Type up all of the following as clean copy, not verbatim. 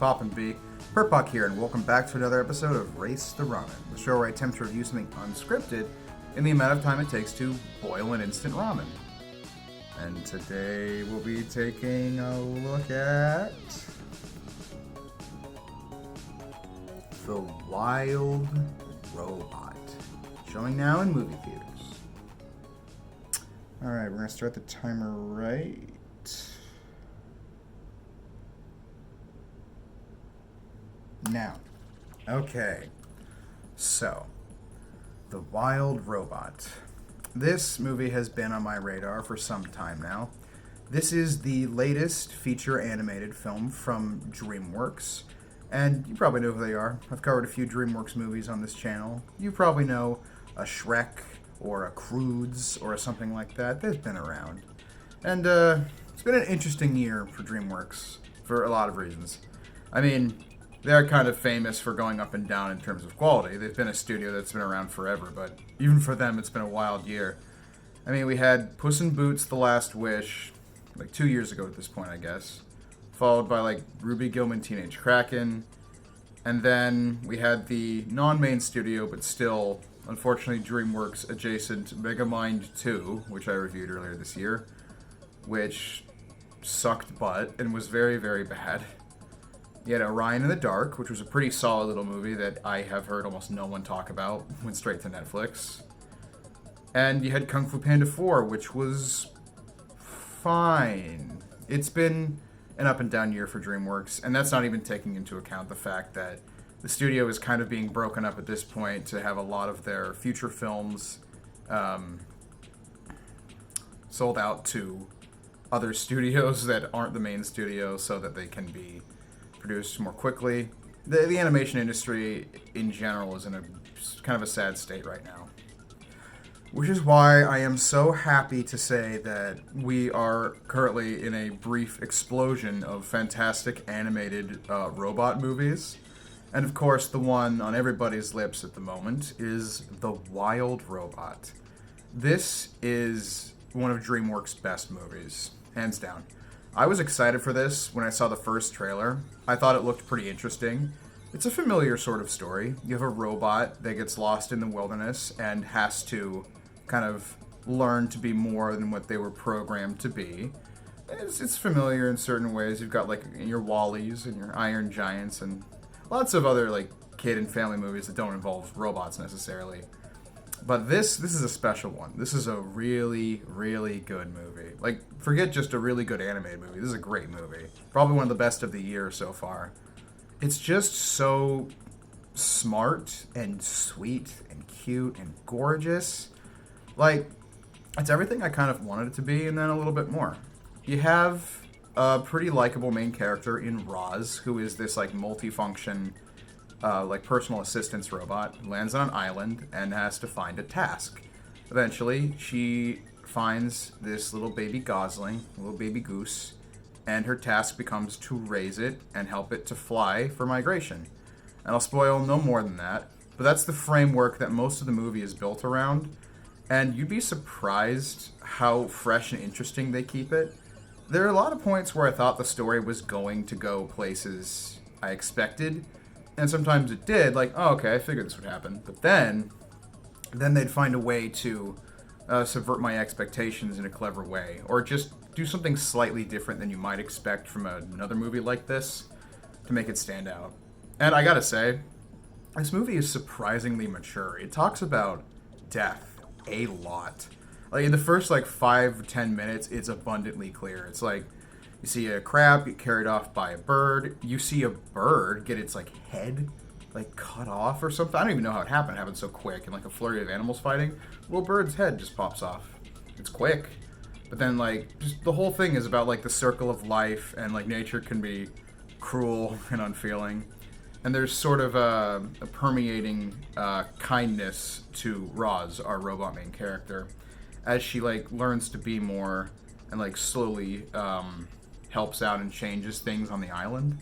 Poppin' B. Perpuck here, and welcome back to another episode of Race the Ramen, the show where I attempt to review something unscripted in the amount of time it takes to boil an instant ramen. And today we'll be taking a look at The Wild Robot, showing now in movie theaters. Alright, we're going to start the timer right now. Okay, so, The Wild Robot. This movie has been on my radar for some time now. This is the latest feature animated film from DreamWorks, and you probably know who they are. I've covered a few DreamWorks movies on this channel. You probably know a Shrek, or a Croods, or something like that. They've been around. And it's been an interesting year for DreamWorks, for a lot of reasons. I mean, they're kind of famous for going up and down in terms of quality. They've been a studio that's been around forever, but even for them, it's been a wild year. I mean, we had Puss in Boots: The Last Wish, like 2 years ago at this point, I guess. Followed by, like, Ruby Gillman Teenage Kraken. And then we had the non-main studio, but still, unfortunately, DreamWorks adjacent Megamind 2, which I reviewed earlier this year, which sucked butt and was very, very bad. You had Orion in the Dark, which was a pretty solid little movie that I have heard almost no one talk about. Went straight to Netflix. And you had Kung Fu Panda 4, which was fine. It's been an up and down year for DreamWorks, and that's not even taking into account the fact that the studio is kind of being broken up at this point to have a lot of their future films sold out to other studios that aren't the main studio so that they can be produced more quickly. The animation industry in general is in a kind of a sad state right now. Which is why I am so happy to say that we are currently in a brief explosion of fantastic animated robot movies. And of course, the one on everybody's lips at the moment is The Wild Robot. This is one of DreamWorks' best movies, hands down. I was excited for this when I saw the first trailer. I thought it looked pretty interesting. It's a familiar sort of story. You have a robot that gets lost in the wilderness and has to kind of learn to be more than what they were programmed to be. It's familiar in certain ways. You've got like your Wall-E's and your Iron Giants and lots of other like kid and family movies that don't involve robots necessarily. But this is a special one. This is a really, really good movie. Like, forget just a really good animated movie. This is a great movie. Probably one of the best of the year so far. It's just so smart and sweet and cute and gorgeous. Like, it's everything I kind of wanted it to be, and then a little bit more. You have a pretty likable main character in Roz, who is this, like, multifunction, like, personal assistance robot, who lands on an island and has to find a task. Eventually, she finds this little baby gosling, little baby goose, and her task becomes to raise it and help it to fly for migration. And I'll spoil no more than that, but that's the framework that most of the movie is built around. And you'd be surprised how fresh and interesting they keep it. There are a lot of points where I thought the story was going to go places I expected, and sometimes it did, like, oh, okay, I figured this would happen. But then they'd find a way to subvert my expectations in a clever way, or just do something slightly different than you might expect from another movie like this to make it stand out. And I gotta say, this movie is surprisingly mature. It talks about death a lot. Like, in the first, like, 5-10 minutes, it's abundantly clear. It's like, you see a crab get carried off by a bird. You see a bird get its, like, head, like, cut off or something. I don't even know how it happened. It happened so quick. And, like, a flurry of animals fighting, a little bird's head just pops off. It's quick. But then, like, just the whole thing is about, like, the circle of life, and, like, nature can be cruel and unfeeling. And there's sort of a permeating kindness to Roz, our robot main character, as she, like, learns to be more and, like, slowly helps out and changes things on the island.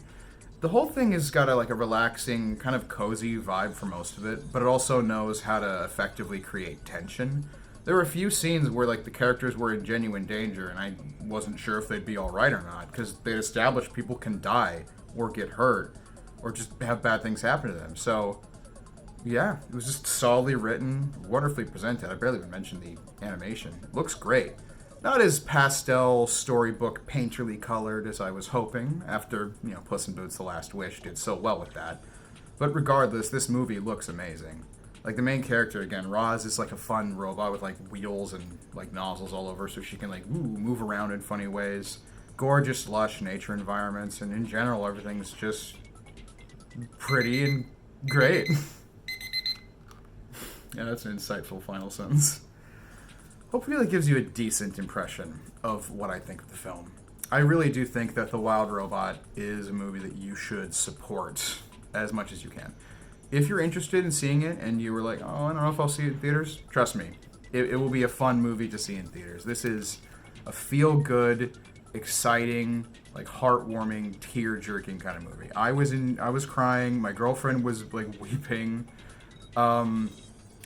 The whole thing has got a relaxing, kind of cozy vibe for most of it, but it also knows how to effectively create tension. There were a few scenes where, like, the characters were in genuine danger, and I wasn't sure if they'd be alright or not, because they'd established people can die or get hurt or just have bad things happen to them. So, yeah, it was just solidly written, wonderfully presented. I barely even mentioned the animation. It looks great. Not as pastel, storybook, painterly colored as I was hoping after, Puss in Boots: The Last Wish did so well with that. But regardless, this movie looks amazing. Like, the main character, again, Roz, is like a fun robot with like wheels and like nozzles all over, so she can like move around in funny ways. Gorgeous, lush nature environments, and in general, everything's just pretty and great. Yeah, that's an insightful final sentence. Hopefully that gives you a decent impression of what I think of the film. I really do think that The Wild Robot is a movie that you should support as much as you can. If you're interested in seeing it and you were like, oh, I don't know if I'll see it in theaters, trust me, it will be a fun movie to see in theaters. This is a feel-good, exciting, like heartwarming, tear-jerking kind of movie. I was crying. My girlfriend was like weeping.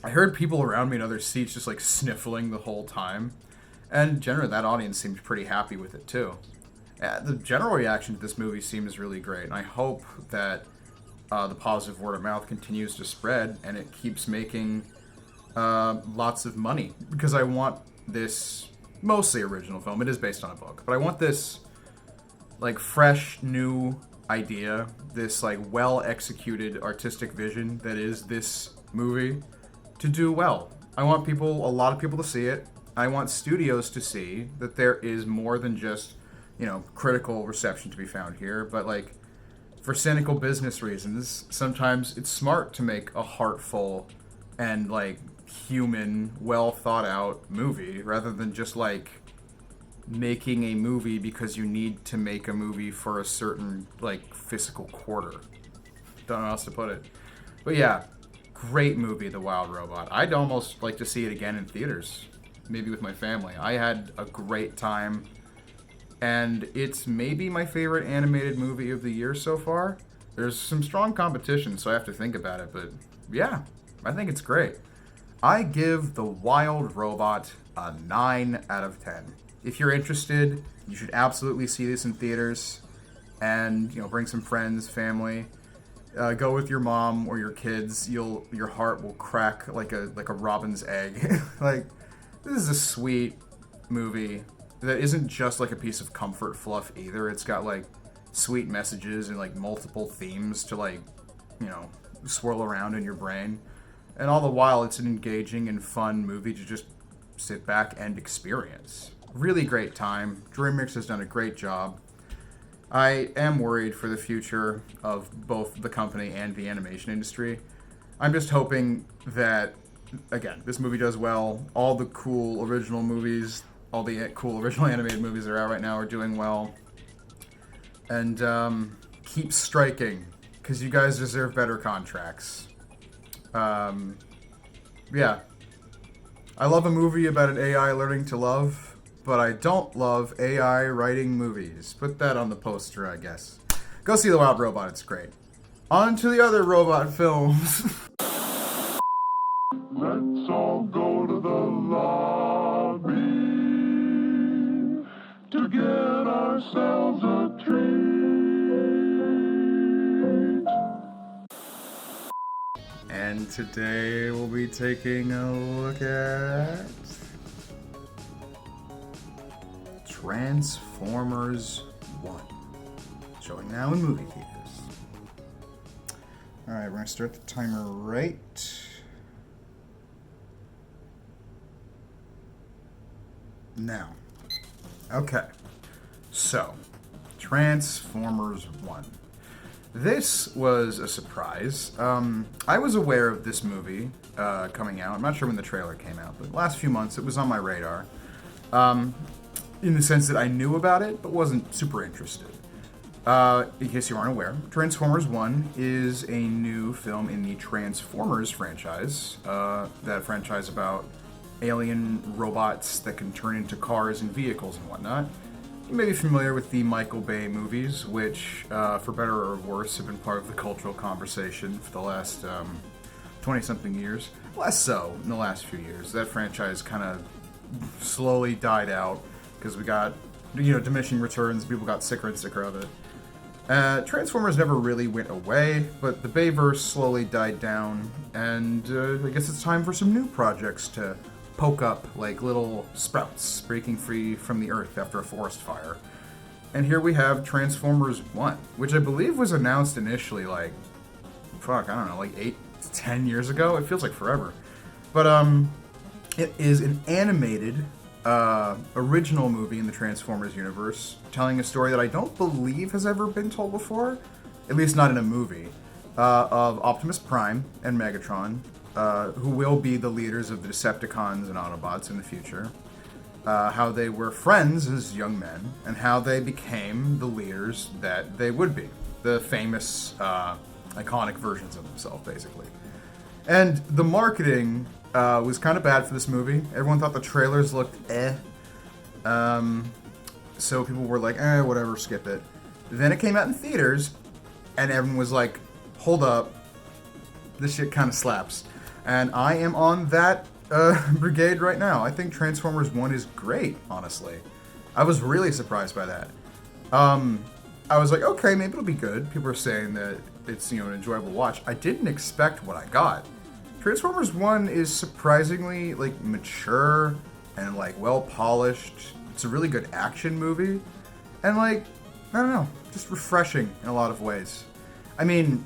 I heard people around me in other seats just like sniffling the whole time. And generally that audience seemed pretty happy with it too. The general reaction to this movie seems really great. And I hope that the positive word of mouth continues to spread and it keeps making lots of money. Because I want this mostly original film. It is based on a book. But I want this like fresh, new idea. This like well-executed artistic vision that is this movie to do well. I want a lot of people to see it. I want studios to see that there is more than just, critical reception to be found here, but like for cynical business reasons, sometimes it's smart to make a heartful and like human, well thought out movie rather than just like making a movie because you need to make a movie for a certain like fiscal quarter. Don't know how else to put it. But yeah, great movie, The Wild Robot. I'd almost like to see it again in theaters, maybe with my family. I had a great time, and it's maybe my favorite animated movie of the year so far. There's some strong competition, so I have to think about it, but yeah, I think it's great. I give The Wild Robot a 9 out of 10. If you're interested, you should absolutely see this in theaters, and bring some friends, family. Go with your mom or your kids. Your heart will crack like a robin's egg. Like, this is a sweet movie that isn't just like a piece of comfort fluff either. It's got like sweet messages and like multiple themes to like swirl around in your brain, and all the while it's an engaging and fun movie to just sit back and experience. Really great time. DreamWorks has done a great job. I am worried for the future of both the company and the animation industry. I'm just hoping that, again, this movie does well. All the cool original movies, all the cool original animated movies that are out right now are doing well. And keep striking, because you guys deserve better contracts. Yeah. I love a movie about an AI learning to love, but I don't love AI writing movies. Put that on the poster, I guess. Go see The Wild Robot, it's great. On to the other robot films. Let's all go to the lobby to get ourselves a treat. And today we'll be taking a look at Transformers 1, showing now in movie theaters. Alright, we're going to start the timer right now. Okay, so Transformers 1. This was a surprise. I was aware of this movie coming out. I'm not sure when the trailer came out, but the last few months it was on my radar. In the sense that I knew about it, but wasn't super interested. In case you aren't aware, Transformers 1 is a new film in the Transformers franchise. That franchise about alien robots that can turn into cars and vehicles and whatnot. You may be familiar with the Michael Bay movies, which, for better or worse, have been part of the cultural conversation for the last 20-something years. Less so in the last few years. That franchise kind of slowly died out because we got, diminishing returns. People got sicker and sicker of it. Transformers never really went away, but the Bayverse slowly died down, and I guess it's time for some new projects to poke up like little sprouts breaking free from the earth after a forest fire. And here we have Transformers 1, which I believe was announced initially like, I don't know, like 8 to 10 years ago. It feels like forever. But it is an animated original movie in the Transformers universe, telling a story that I don't believe has ever been told before, at least not in a movie, of Optimus Prime and Megatron, who will be the leaders of the Decepticons and Autobots in the future, how they were friends as young men, and how they became the leaders that they would be, the famous, iconic versions of themselves, basically. And the marketing was kind of bad for this movie. Everyone thought the trailers looked so people were like, whatever, skip it. Then it came out in theaters, and everyone was like, hold up, this shit kind of slaps. And I am on that brigade right now. I think Transformers 1 is great, honestly. I was really surprised by that. I was like, okay, maybe it'll be good. People are saying that it's, an enjoyable watch. I didn't expect what I got. Transformers 1 is surprisingly, like, mature and, like, well-polished. It's a really good action movie. And, like, I don't know, just refreshing in a lot of ways. I mean,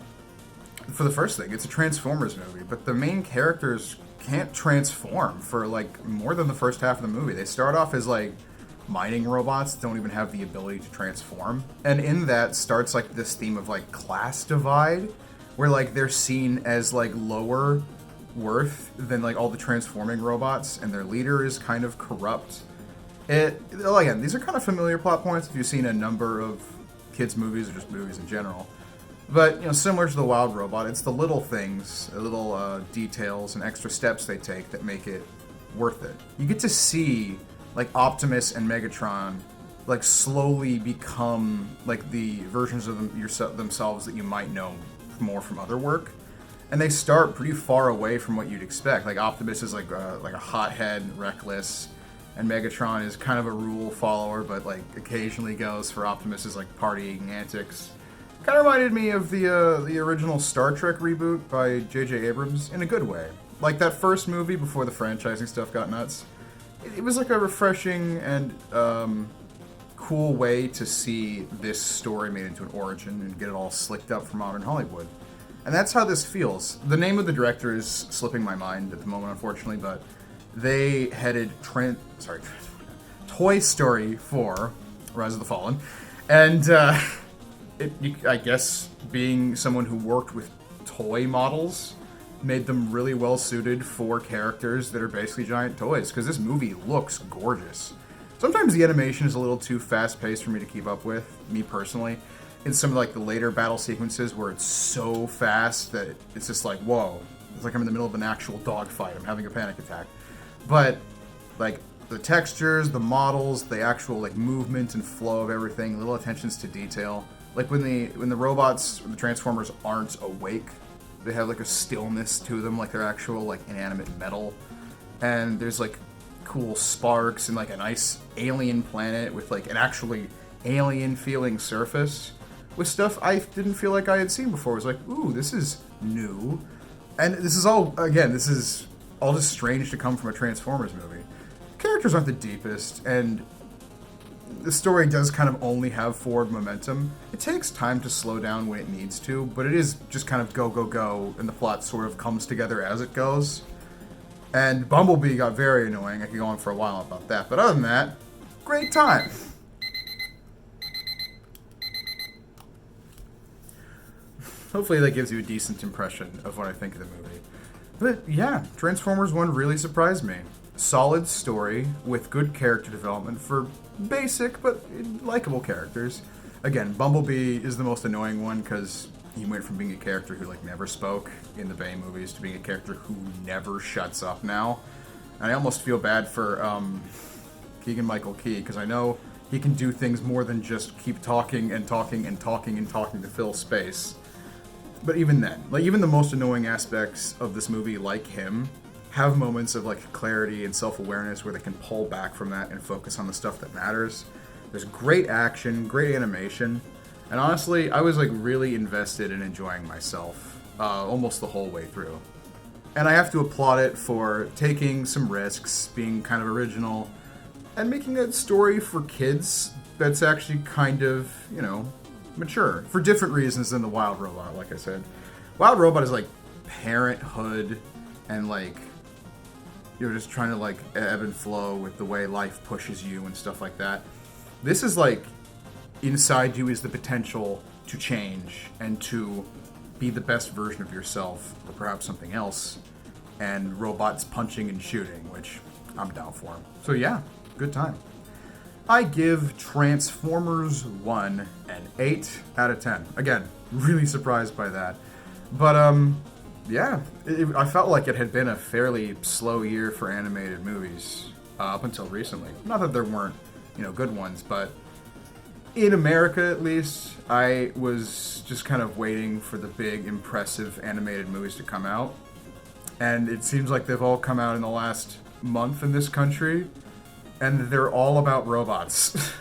for the first thing, it's a Transformers movie, but the main characters can't transform for, like, more than the first half of the movie. They start off as, like, mining robots that don't even have the ability to transform. And in that starts, like, this theme of, like, class divide, where, like, they're seen as, like, lower worth than, like, all the transforming robots, and their leader is kind of corrupt. Again, these are kind of familiar plot points if you've seen a number of kids' movies or just movies in general. But, similar to the Wild Robot, it's the little things, the little details and extra steps they take that make it worth it. You get to see, like, Optimus and Megatron, like, slowly become, like, the versions of themselves that you might know more from other work. And they start pretty far away from what you'd expect. Like, Optimus is, like a hothead, reckless, and Megatron is kind of a rule follower, but, like, occasionally goes for Optimus's, like, partying antics. Kind of reminded me of the original Star Trek reboot by J.J. Abrams in a good way. Like that first movie before the franchising stuff got nuts. It was like a refreshing and cool way to see this story made into an origin and get it all slicked up for modern Hollywood. And that's how this feels. The name of the director is slipping my mind at the moment, unfortunately, but they headed Toy Story 4, Rise of the Fallen, and I guess being someone who worked with toy models made them really well suited for characters that are basically giant toys, because this movie looks gorgeous. Sometimes the animation is a little too fast-paced for me to keep up with, me personally. In some of like the later battle sequences where it's so fast that it's just like, whoa. It's like I'm in the middle of an actual dogfight. I'm having a panic attack. But like the textures, the models, the actual like movement and flow of everything, little attentions to detail. Like when the robots, the Transformers aren't awake, they have like a stillness to them, like they're actual like inanimate metal. And there's like cool sparks and like a nice alien planet with like an actually alien feeling surface with stuff I didn't feel like I had seen before. It was like, ooh, this is new. And this is all just strange to come from a Transformers movie. The characters aren't the deepest, and the story does kind of only have forward momentum. It takes time to slow down when it needs to, but it is just kind of go, go, go, and the plot sort of comes together as it goes. And Bumblebee got very annoying. I could go on for a while about that, but other than that, great time. Hopefully that gives you a decent impression of what I think of the movie. But yeah, Transformers 1 really surprised me. Solid story with good character development for basic but likable characters. Again, Bumblebee is the most annoying one because he went from being a character who like never spoke in the Bay movies to being a character who never shuts up now. And I almost feel bad for Keegan-Michael Key because I know he can do things more than just keep talking and talking and talking and talking to fill space. But even then, like even the most annoying aspects of this movie, like him, have moments of like clarity and self-awareness where they can pull back from that and focus on the stuff that matters. There's great action, great animation, And honestly, I was like really invested in enjoying myself almost the whole way through. And I have to applaud it for taking some risks, being kind of original, and making a story for kids that's actually kind of, mature. For different reasons than the Wild Robot, like I said. Wild Robot is like parenthood and like you're just trying to like ebb and flow with the way life pushes you and stuff like that. This is like inside you is the potential to change and to be the best version of yourself or perhaps something else, and robots punching and shooting, which I'm down for. So yeah, good time. I give Transformers 1 an 8 out of 10. Again, really surprised by that. But yeah, I felt like it had been a fairly slow year for animated movies up until recently. Not that there weren't, good ones, but in America at least, I was just kind of waiting for the big, impressive animated movies to come out. And it seems like they've all come out in the last month in this country, and they're all about robots.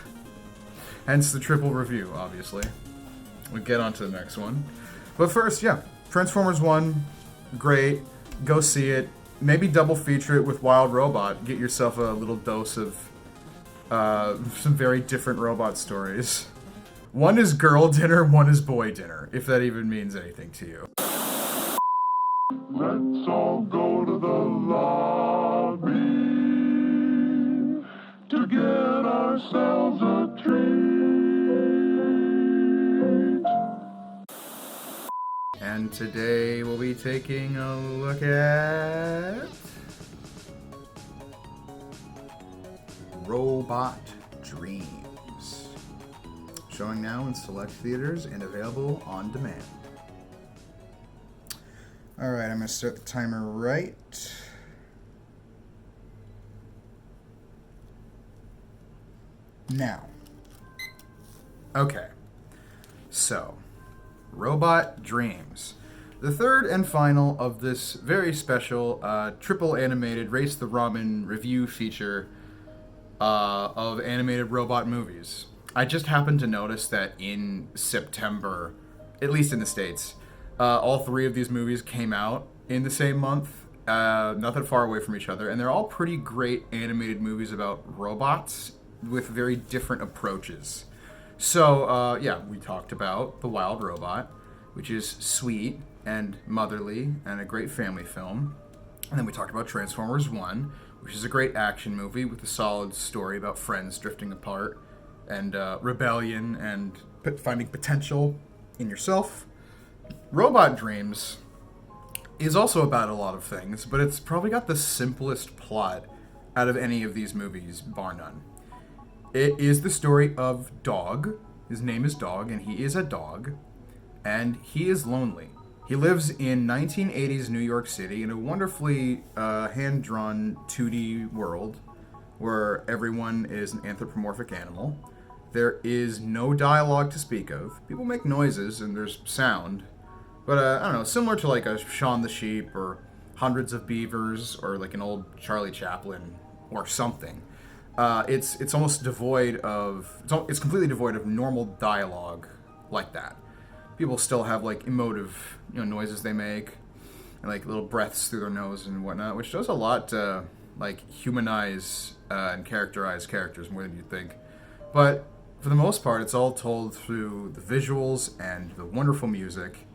Hence the triple review, obviously. We'll get on to the next one. But first, yeah, Transformers 1, great. Go see it. Maybe double feature it with Wild Robot. Get yourself a little dose of some very different robot stories. One is girl dinner, one is boy dinner, if that even means anything to you. Let's all go to the lobby to get ourselves a treat. And today we'll be taking a look at Robot Dreams. Showing now in select theaters and available on demand. Alright, I'm going to start the timer right now. Okay, so Robot Dreams. The third and final of this very special triple animated Race the Ramen review feature of animated robot movies. I just happened to notice that in September, at least in the States, all three of these movies came out in the same month, not that far away from each other, and they're all pretty great animated movies about robots with very different approaches. So, yeah, we talked about The Wild Robot, which is sweet and motherly and a great family film. And then we talked about Transformers 1, which is a great action movie with a solid story about friends drifting apart and rebellion and finding potential in yourself. Robot Dreams is also about a lot of things, but it's probably got the simplest plot out of any of these movies, bar none. It is the story of Dog. His name is Dog, and he is a dog, and he is lonely. He lives in 1980s New York City in a wonderfully hand-drawn 2D world where everyone is an anthropomorphic animal. There is no dialogue to speak of. People make noises and there's sound, but I don't know, similar to like a Shaun the Sheep or Hundreds of Beavers or like an old Charlie Chaplin or something. It's almost devoid of it's completely devoid of normal dialogue like that. People still have like emotive, noises they make, and like little breaths through their nose and whatnot, which does a lot to like humanize and characterize characters more than you'd think. But for the most part, it's all told through the visuals and the wonderful music.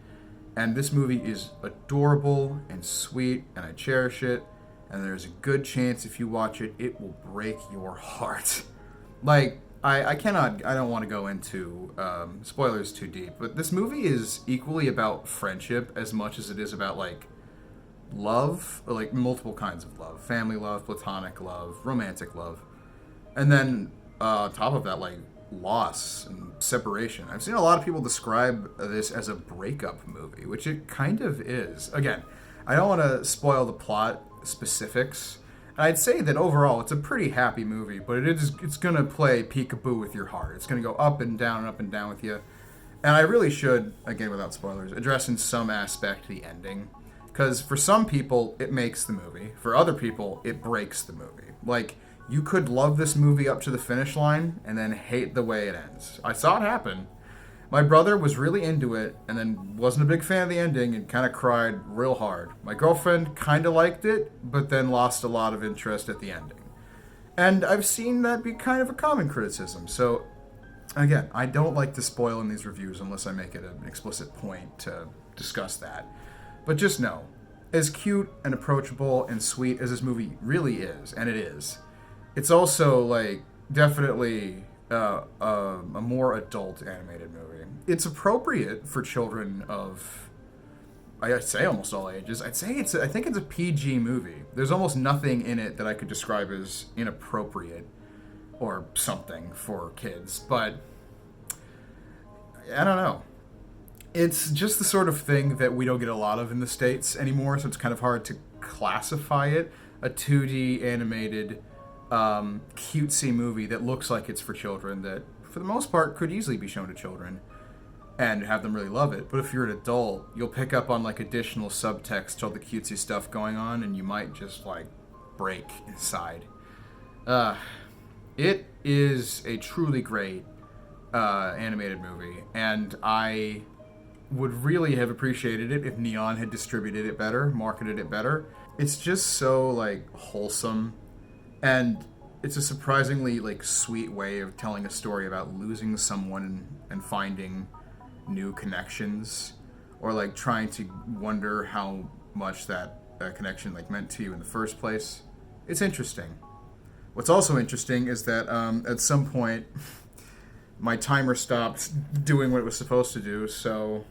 And this movie is adorable and sweet, and I cherish it. And there's a good chance if you watch it, it will break your heart. Like, I don't want to go into spoilers too deep, but this movie is equally about friendship as much as it is about, like, love, or, like, multiple kinds of love. Family love, platonic love, romantic love. And then, on top of that, like, loss and separation. I've seen a lot of people describe this as a breakup movie, which it kind of is. Again, I don't want to spoil the plot specifics. I'd say that overall it's a pretty happy movie, but it's going to play peekaboo with your heart. It's going to go up and down with you. And I really should, again without spoilers, address in some aspect the ending. Because for some people, it makes the movie. For other people, it breaks the movie. Like, you could love this movie up to the finish line and then hate the way it ends. I saw it happen. My brother was really into it and then wasn't a big fan of the ending and kind of cried real hard. My girlfriend kind of liked it, but then lost a lot of interest at the ending. And I've seen that be kind of a common criticism. So, again, I don't like to spoil in these reviews unless I make it an explicit point to discuss that. But just know, as cute and approachable and sweet as this movie really is, and it is, it's also, like, definitely a more adult animated movie. It's appropriate for children of, I'd say, almost all ages. I think it's a PG movie. There's almost nothing in it that I could describe as inappropriate or something for kids, but I don't know. It's just the sort of thing that we don't get a lot of in the States anymore, so it's kind of hard to classify it. A 2D animated, cutesy movie that looks like it's for children that, for the most part, could easily be shown to children and have them really love it. But if you're an adult, you'll pick up on, like, additional subtext to all the cutesy stuff going on, and you might just, like, break inside. It is a truly great animated movie, and I would really have appreciated it if Neon had distributed it better, marketed it better. It's just so, like, wholesome, and it's a surprisingly, like, sweet way of telling a story about losing someone and finding new connections, or, like, trying to wonder how much that connection, like, meant to you in the first place. It's interesting. What's also interesting is that at some point my timer stopped doing what it was supposed to do, so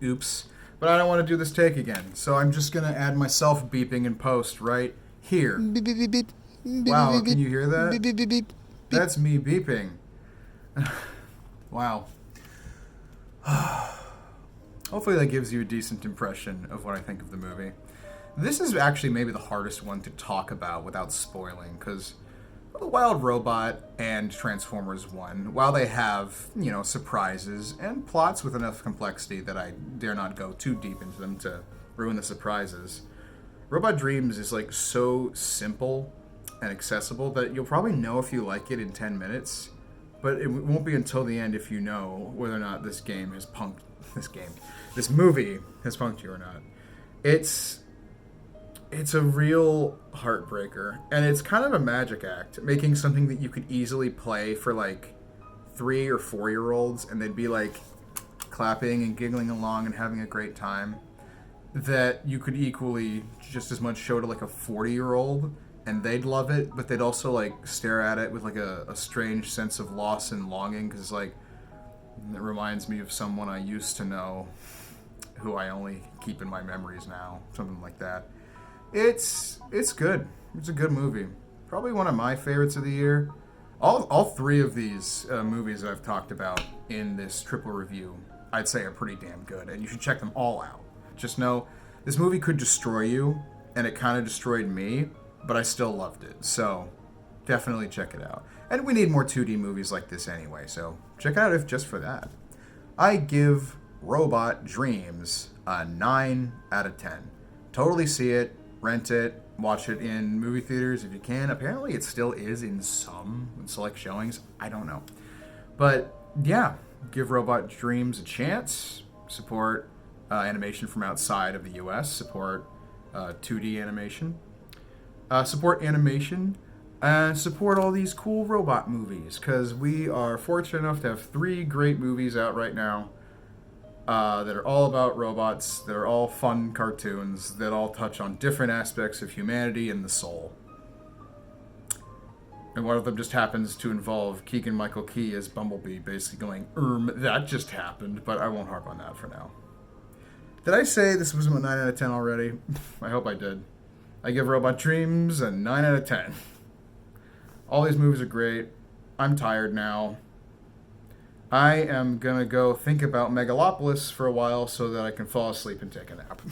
oops. But I don't want to do this take again, so I'm just going to add myself beeping in post right here. Beep, beep, beep, beep. Wow, can you hear that? Beep, beep, beep, beep. That's me beeping. Wow. Hopefully that gives you a decent impression of what I think of the movie. This is actually maybe the hardest one to talk about without spoiling, because The Wild Robot and Transformers 1, while they have, surprises and plots with enough complexity that I dare not go too deep into them to ruin the surprises, Robot Dreams is, like, so simple and accessible that you'll probably know if you like it in 10 minutes, but it won't be until the end if you know whether or not this movie has punked you or not. It's a real heartbreaker, and it's kind of a magic act, making something that you could easily play for, like, 3 or 4-year-olds, and they'd be, like, clapping and giggling along and having a great time, that you could equally just as much show to, like, a 40-year-old, and they'd love it, but they'd also, like, stare at it with, like, a strange sense of loss and longing, because, like, it reminds me of someone I used to know who I only keep in my memories now, something like that. It's good. It's a good movie. Probably one of my favorites of the year. All 3 of these movies that I've talked about in this triple review, I'd say are pretty damn good, and you should check them all out. Just know, this movie could destroy you, and it kind of destroyed me, but I still loved it. So, definitely check it out. And we need more 2D movies like this anyway, so check it out if just for that. I give Robot Dreams a 9 out of 10. Totally see it. Rent it, watch it in movie theaters if you can. Apparently it still is in some select showings. I don't know. But yeah, give Robot Dreams a chance. Support animation from outside of the US. Support 2D animation. Support animation. And support all these cool robot movies, because we are fortunate enough to have 3 great movies out right now that are all about robots, that are all fun cartoons, that all touch on different aspects of humanity and the soul. And one of them just happens to involve Keegan-Michael Key as Bumblebee, basically going, that just happened, but I won't harp on that for now. Did I say this was a 9 out of 10 already? I hope I did. I give Robot Dreams a 9 out of 10. All these movies are great. I'm tired now. I am gonna go think about Megalopolis for a while so that I can fall asleep and take a nap.